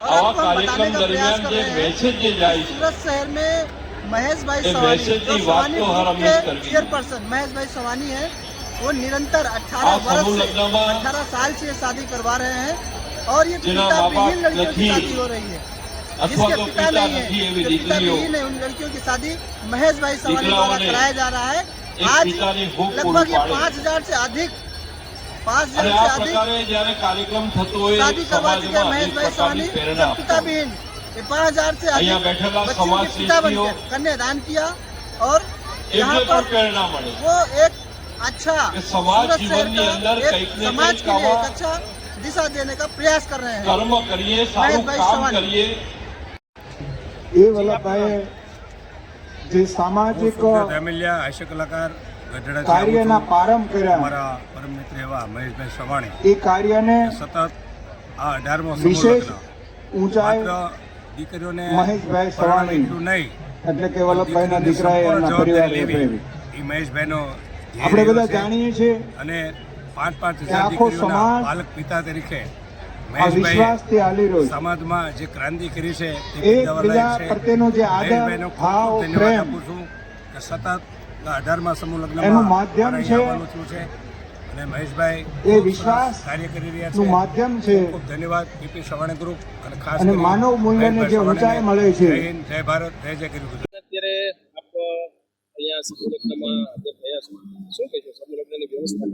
આવા કાર્યક્રમ દરમિયાન જે મેસેજ જાય છે सूरत शहर में महेश भाई ये सवानी मैसेज जो की बात सवानी तो हर ग्रुप हमेश के करनी है। चेयरपर्सन महेश भाई सवानी है। वो निरंतर 18 आप वर्ष समूह से लग्नमा 18 साल से शादी करवा रहे हैं और ये जिन्हें पिता माँ बाप विहीन लड़कियों की नहीं, शादी हो रही है। अथवा जिसके तो पिता पिता नहीं नहीं है, एवी जो पिता दीकरीओ विहीन है, उन लड़कियों की शादी महेश भाई सवानी द्वारा दीकराओने कराया जा रहा है। एक आज पितानी भूख लगभग ये पूरी पाड़े। 5000 से अधिक અને આ પ્રકારે જ્યારે કાર્યક્રમ થતો હોય शादी करवा चुके સમાજમાં महेश એક भाई પ્રકારની सवानी પ્રેરણા जब पिता આપવા विहीन 5000 से અહીંયા अधिक બેઠેલા बच्चों समाज के पिता बन शिल्पीઓ गए, कन्यादान किया और यहाँ એમને પણ पर પ્રેરણા મળે वो एक अच्छा કે સમાજ सूरत शहर જીવનની का અંદર एक કંઈક ને समाज કંઈક के लिए આવા एक अच्छा दिशा देने का प्रयास कर रहे हैं। કર્મ કરીએ સારું મહેશભાઈ કામ સવાણી। કરીએ એ વલ્લભભાઈએ જે સામાજિક ફેમિલિયા હાસ્ય કલાકાર ગઢડા કાર્યના પ્રારંભ કર્યા અમારા પરમ મિત્ર એવા મહેશભાઈ સવાણી એ કાર્યને સતત આ 18મો વિશેષ સમૂહ ઊંચાઈ માત્ર દીકરીઓને મહેશભાઈ સવાણી એટલું નહીં એટલે કે વલ્લભભાઈના દીકરાએ સંપૂર્ણ એમના પરિવારે જવાબદારી પ્રેરી. લેવી એ મહેશભાઈનો ધ્યેય આપણે બધા રહ્યો છે. જાણીએ છીએ અને 5,000 કે આખો દીકરીઓના સમાજ પાલક પિતા તરીકે આ મહેશભાઈએ વિશ્વાસથી હાલી રહ્યો છે. સમાજમાં જે ક્રાંતિ કરી છે તે એકબીજા બિરદાવવા લાયક છે. પ્રત્યેનો જે આદર મહેશભાઈનો ખૂબ ભાવ ખૂબ ધન્યવાદ પ્રેમ આપું છું કે સતત 18મા સમૂહ લગ્નમાં એનું માધ્યમ મારે છે. આવવાનું થયું છે અને મહેશભાઈ એ ખૂબ વિશ્વાસ સરસ કાર્ય કરી રહ્યા નું છે. માધ્યમ છે ખૂબ ધન્યવાદ પીપી સવાણી ગ્રુપ અને ખાસ અને કરી માનવ મૂલ્યને મહેશભાઈ જે ઊંચાઈ સવાણીને મળે છે. જય હિન્દ, જય ભારત, જય જય કરી ગુજરાત. અત્યારે આપ અહીંયા સમૂહ લગ્નમાં હાજર થયા છો, શું કહેશો સમૂહ લગ્નની વ્યવસ્થા?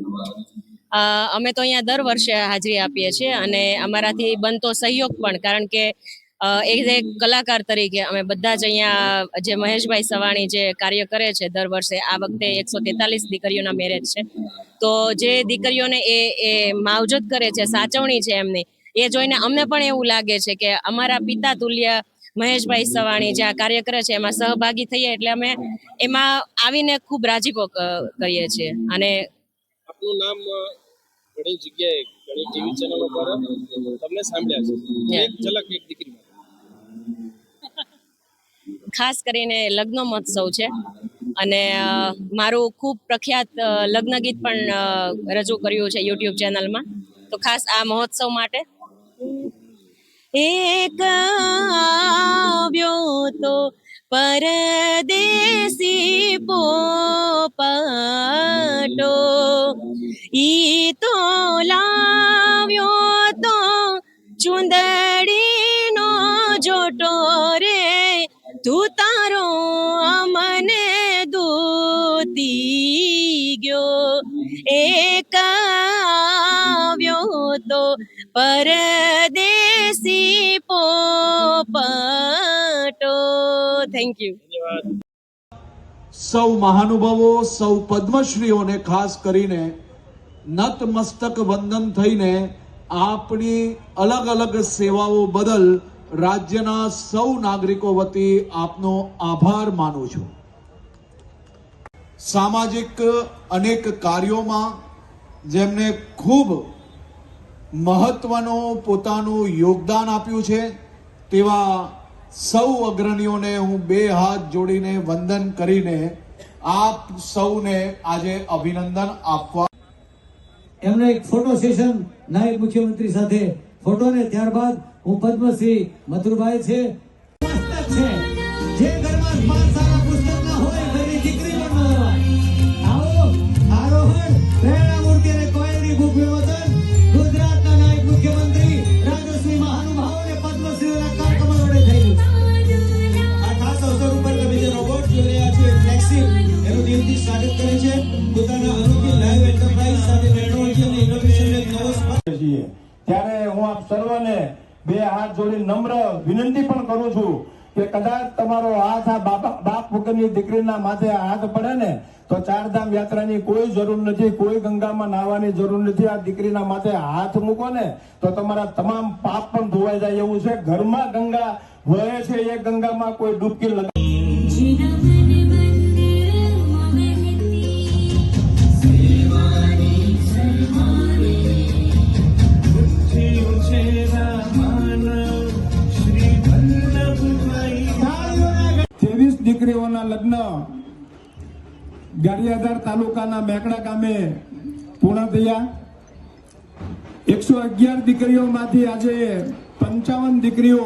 અમે તો અહીંયા દર વર્ષે હાજરી આપીએ છીએ અને અમારાથી બનતો સહયોગ પણ, કારણ કે એક કલાકાર તરીકે અમે બધા જ અહીંયા જે મહેશભાઈ સવાણી જે કાર્ય કરે છે દર વર્ષે, આ વખતે 143 દીકરીઓના મેરેજ છે, તો જે દીકરીઓને એ માવજત કરે છે, સાચવણી છે એમની, એ જોઈને અમને પણ એવું લાગે છે કે અમારા પિતા તુલ્ય મહેશભાઈ સવાણી જે આ કાર્ય કરે છે એમાં સહભાગી થઈએ એટલે અમે એમાં આવીને ખૂબ રાજીપો કરીએ છીએ. અને આપનું નામ ઘણી જગ્યાએ ઘણી ટીવી ચેનલો પર તમને સાંભળ્યા છે. એક ઝલક એક દીકરી માટે. ખાસ કરીને લગ્ન મહોત્સવ છે અને મારું ખૂબ પ્રખ્યાત લગ્ન ગીત પણ રજૂ કર્યું છે યુટ્યુબ ચેનલમાં, તો ખાસ આ મહોત્સવ માટે. એક આવ્યો તો પરદેશી પોપટો, ઈ તો લાવ્યો તો ચુંદડીનો જોટો રે, તું તારો મને દૂતી ગયો. એક આવ્યો તો પરદેશી પોપટો. Thank you. સૌ મહાનુભાવો, સૌ પદ્મશ્રીઓને ખાસ કરીને નતમસ્તક વંદન થઈને આપણી અલગ અલગ સેવાઓ બદલ રાજ્યના સૌ નાગરિકો વતી આપનો આભાર માનું છું. સામાજિક અનેક કાર્યોમાં જેમને ખૂબ મહત્વનું પોતાનું યોગદાન આપ્યું છે તેવા સૌ અગ્રણીઓને હું બે હાથ જોડીને વંદન કરીને આપ સૌને આજે અભિનંદન આપવા. એમનો એક ફોટો સેશન નાયબ મુખ્યમંત્રી સાથે ફોટો ને ત્યારબાદ હું પદ્મશ્રી મથુરભાઈ છે. જે ઘરમાં 5 સારા પુસ્તક ના હોય ઘરની દીકરી પણ ન હોય. આવો આરોહણ પ્રેરણા મૂર્તિ અને કોયલની બુક વિમોચન ગુજરાતના નાયબ મુખ્યમંત્રી રાજશ્રી મહાનુભાવોને પદ્મશ્રીના કાર્યક્રમ વડે થયું. આ ખાસ અવસર ઉપર તમે જે રોબોટ જોઈ રહ્યા છો ફ્લેક્સી એનું દિલથી સ્વાગત કરે છે. પોતાના અનુકૂળ લાઈવ એન્ટરપ્રાઇઝ સાથે ટેકનોલોજી અને ઇનોવેશનને નવો સ્પર્શ છીએ ત્યારે હું આપ સર્વને બે હાથ જોડી નમ્ર વિનંતી પણ કરું છું કે કદાચ તમારો હાથ આ બાપ વગરની દીકરીના માથે હાથ પડે ને તો ચારધામ યાત્રાની કોઈ જરૂર નથી, કોઈ ગંગામાં નાહવાની જરૂર નથી. આ દીકરીના માથે હાથ મૂકો ને તો તમારા તમામ પાપ પણ ધોવાઈ જાય એવું છે. ઘરમાં ગંગા વહે છે, એ ગંગામાં કોઈ ડૂબકી લગાવે. દીકરીઓના લગ્ન ગારિયાધાર તાલુકાના મેકડા ગામે પૂર્ણ થયા. 111 દીકરીઓમાંથી આજે 55 દીકરીઓ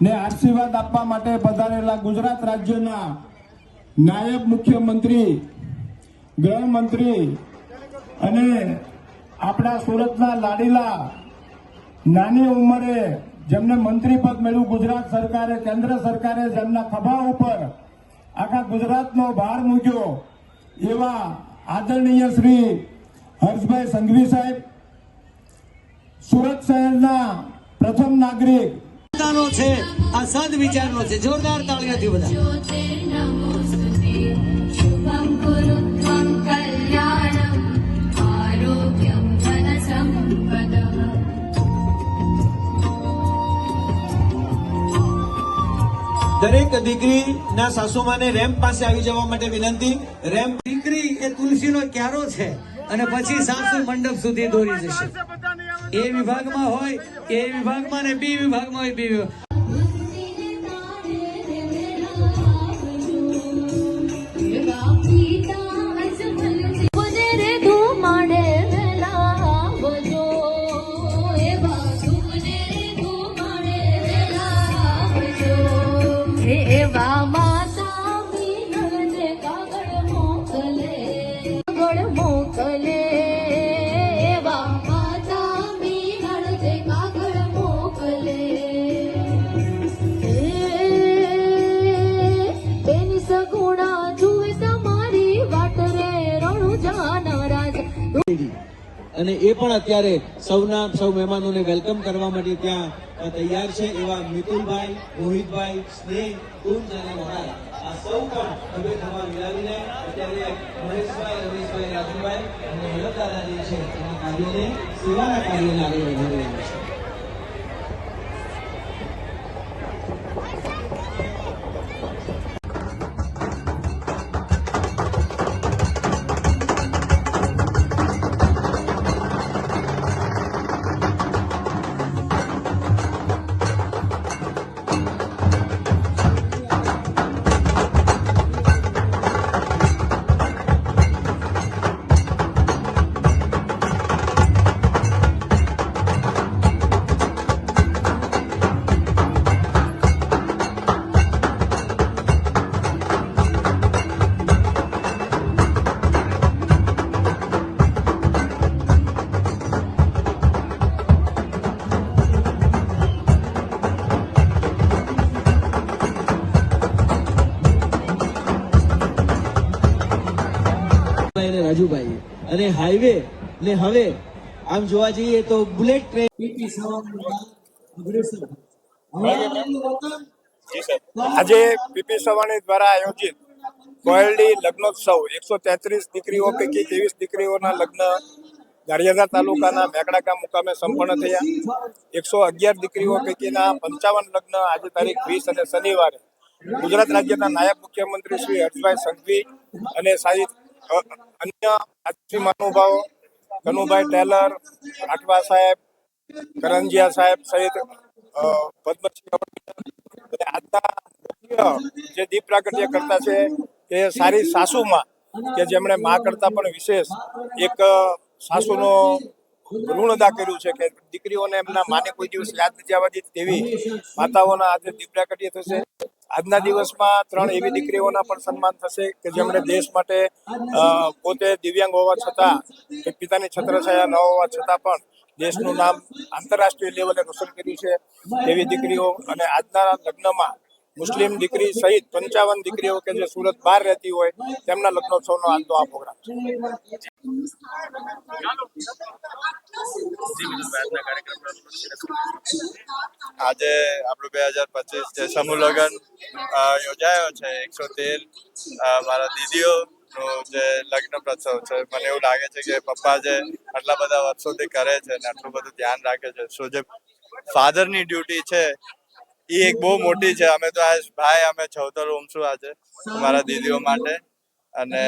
ને આશીર્વાદ આપવા માટે પધારેલા ગુજરાત રાજ્યના નાયબ મુખ્યમંત્રી, ગૃહમંત્રી અને આપણા સુરતના લાડીલા નાની ઉંમરે જેમને મંત્રી પદ મળ્યું ગુજરાત સરકારે, કેન્દ્ર સરકારે જેમના ખભા ઉપર આખા ગુજરાતનો ભાર મૂક્યો એવા આદરણીય શ્રી હર્ષભાઈ સંઘવી સાહેબ, સુરત શહેરના પ્રથમ નાગરિક છે, આ સદ વિચારનો છે. જોરદાર તાળીઓથી બધા. દરેક દીકરીના સાસુમાને રેમ્પ પાસે આવી જવા માટે વિનંતી. રેમ્પ દીકરી એ તુલસીનો ક્યારો છે અને પછી સાસુ મંડપ સુધી દોરી જશે. એ વિભાગમાં હોય એ વિભાગમાં ને બી વિભાગમાં હોય બી વિભાગ. અને એ પણ અત્યારે સૌ મહેમાનોને વેલકમ કરવા માટે ત્યાં તૈયાર છે. એવા મિતુલભાઈ, મોહિતભાઈ, સ્નેહ, કુંજ અને મોરાલ આ સૌ પણ હવે થવા મિલાવીને અત્યારે મહેશભાઈ, રમેશભાઈ, રાજુભાઈ અને હેમદાદા જે છે એના કાર્યને, સેવાના કાર્યને આગળ વધારી રહ્યા છે. રાજુભાઈ અને હાઈવે ને હવે આમ જોવા જઈએ તો બુલેટ ટ્રેન આજે પીપી સવાણી દ્વારા આયોજિત કોયલડી લગ્નોત્સવ 133 દીકરીઓ પૈકી 23 દીકરીઓના લગ્ન ગારિયાધાર તાલુકાના મેકડા ગામ મુકામે સંપન્ન થયા. 111 દીકરીઓ પૈકીના 55 લગ્ન આજે તારીખ 20 અને શનિવારે ગુજરાત રાજ્યના નાયબ મુખ્યમંત્રી શ્રી હર્ષભાઈ સંઘવી અને સહિત અન્ય આજથી મહાનુભાવો કનુભાઈ ટેલર, રાઠવા સાહેબ, કરંજિયા સાહેબ સહિત પદ્મશ્રી આજના જે દીપ પ્રાગટ્ય કરતા છે તે સારી સાસુમાં કે જેમણે મા કરતા પણ વિશેષ એક સાસુનો ઋણ અદા કર્યું છે કે દીકરીઓને એમના માને કોઈ દિવસ યાદ નથી આવવા દીધી તેવી માતાઓના આજે દીપ પ્રાગટ્ય થશે. આજના દિવસમાં 3 એવી દીકરીઓના પણ સન્માન થશે કે જેમણે દેશ માટે પોતે દિવ્યાંગ હોવા છતાં પિતાની છત્રછાયા ન હોવા છતાં પણ દેશનું નામ આંતરરાષ્ટ્રીય લેવલે રોશન કર્યું છે એવી દીકરીઓ. અને આજના લગ્નમાં મુસ્લિમ દીકરી સહિત 55 દીકરીઓ કે જે સુરત બહાર રહેતી હોય તેમના લગ્નોત્સવનો આજનો આ પ્રોગ્રામ છે. આજે આપણું 2025 જે સમૂહ લગ્ન યોજાયો છે 113 મારા દીદીઓનો જે લગ્ન પ્રસવ છે. મને એવું લાગે છે કે પપ્પા જે આટલા બધા વર્ષોથી કરે છે ને આટલું બધું ધ્યાન રાખે છે, સો જે ફાધરની ડ્યુટી છે એ એક બહુ મોટી છે. અમે તો આજ ભાઈ અમે 76 રૂમ છું આજે અમારા દીદીઓ માટે અને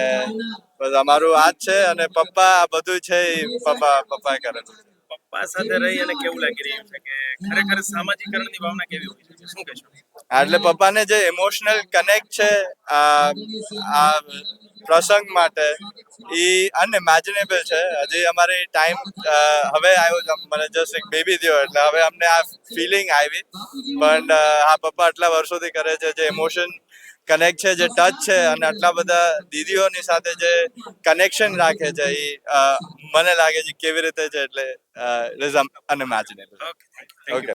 બસ અમારું આ જ છે. અને પપ્પા આ બધું છે એ પપ્પા કરે છે. પપ્પા સાથે રહી અને કેવું લાગી રહ્યું છે કે ખરેખર સામાજિકરણની ભાવના કેવી હોય છે, શું કહેશો? એટલે પપ્પાને જે ઇમોશનલ કનેક્ટ છે આ પ્રસંગ માટે એ અનઇમેજિનેબલ છે. હજી અમારી ટાઈમ હવે આવ્યો છે, મને જસ્ટ એક બેબી થયો એટલે હવે અમને આ ફિલિંગ આવી. પણ આ પપ્પા આટલા વર્ષોથી કરે છે, જે ઇમોશન કનેક્ટ છે, જે ટચ છે, અને આટલા બધા દીદીઓની સાથે જે કનેક્શન રાખે છે એ મને લાગે છે કેવી રીતે છે એટલે ઇટ ઇઝ અનઇમેજિનેબલ. ઓકે.